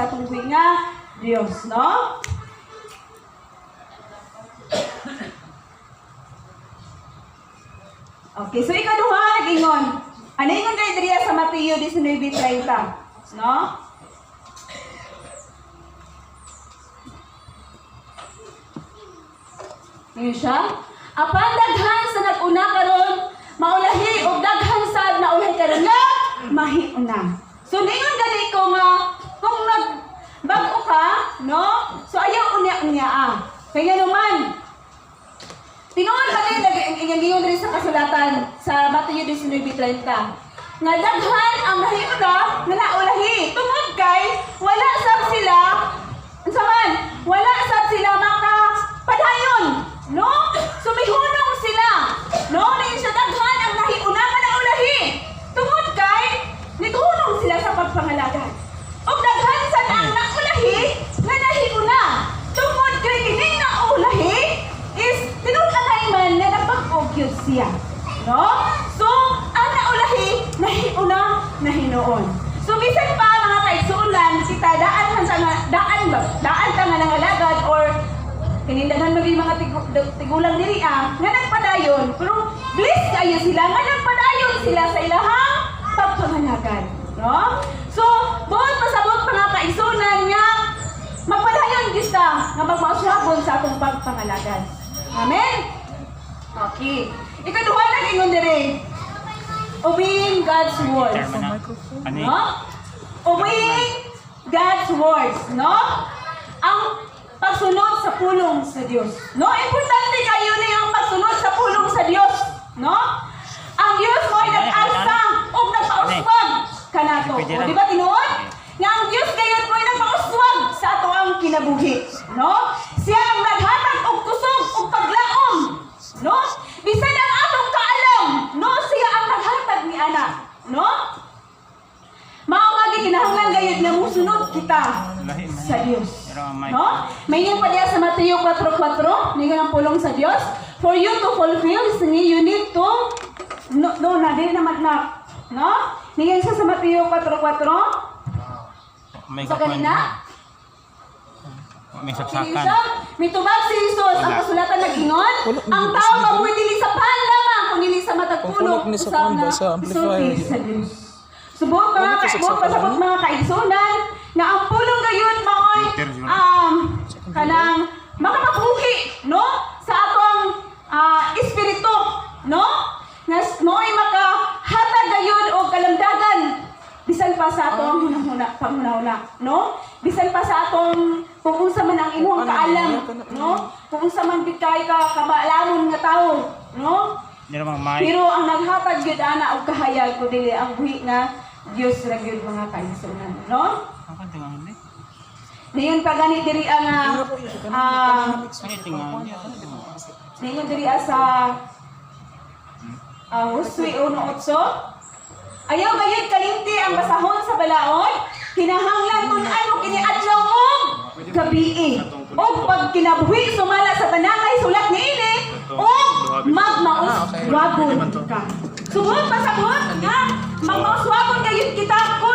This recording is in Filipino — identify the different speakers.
Speaker 1: sa atong buhi nga Dios, no? Okay, so ikaduha nag-ingon. Ano ingon kay diriya sa Mateo 19:30, no? Ngayon siya, apan daghan sa nag-una karon maulahi og daghan sad na ulahi karon nga mahiuna. So ningon gani ko nga kung nag-bag-o ka, no? So ayaw unya-unya Kaya naman, tinungon ba rin ang ingon rin sa kasulatan sa Mateo 19:30 nga daghan ang mahiuna nga naulahi tungod kay wala sab sila unsaman wala sab sila makapadayon, no? Sumihunong sila, no? Ni siya daghan ang nahiuna nga naulahi tungod kay nituhunong sila sa pagpangalagan. Og daghan sad ang naulahi nga nahiuna tungod kay kining naulahi is tinud-anay man nga nagpag-og gyud siya, no? So ang naulahi nahiuna nahinuon. So bisan pa mga kaigsuonan kita daan ta nga nangalagad or kinindahan maging mga tigulang diri nga nagpadayon pero blessed kayo sila nga nagpadayon sila sa ilahang pagpangalagan, no? So buot pasabot mga kaigsuonan nga magpadayon kita nga magmausabon sa atong pagpangalagan. Amen. Okay. Ikaduha na ingon diri. Obeying God's words. No? Obeying God's words, no? Ang pagsunod sa pulong sa Dios. No? Importante kayo na yung pagsunod sa pulong sa Dios, no? Ang Dios mo ay nag-alsa o nagpauswag kanato. O di ba tinuod? Nga ang Dios gayon mo ay nagpauswag sa ato ang kinabuhi, no? Siya ang naghatag og kusog og paglaom, no? Bisan ang atong kaalam, no? Siya ang naghatag ni ana, no? Mao nga kinahanglan gayud nga musunod kita sa Dios, no? May pa diya sa Mateo 4:4, ningon ang pulong sa Dios, for you to fulfill you need to no na dili naman na, no? Ningon sa Mateo 4:4. Sa kanina?
Speaker 2: May saksakan.
Speaker 1: Mitubag si Jesus ang kasulatan nag-ingon, ang tao mabuhi dili sa pan lamang kundi sa matag puno usab na isulti sa Dios. Subot pasabot mga kaigsunan nga ang pulong gayon maoy kanang makapagbuhi, no? Sa atong espiritu, no? Nga mo'y makahatag gayon og kalamdagan bisan pa sa atong panghuna-huna, no? Bisan pa sa atong kung unsa man ang imong kaalam, no? Kung unsa man bitay ka kamaalamon nga tawo, no? Pero ang naghatag gyud ana og kahayag ko dili ang buhi nga Dios ra gyud mga kaigsunan, no? Niyon pa gani diri ang niyon diri sa Hosea 1:8. Ayaw gayud kalimti ang basahon sa balaod, kinahanglan kun ano kini adlaw og gabi. Og pag kinabuhi sumala sa tanang sulat niini og magmauswagon ka. Subot pasabot nga magmauswagon gayud kita kun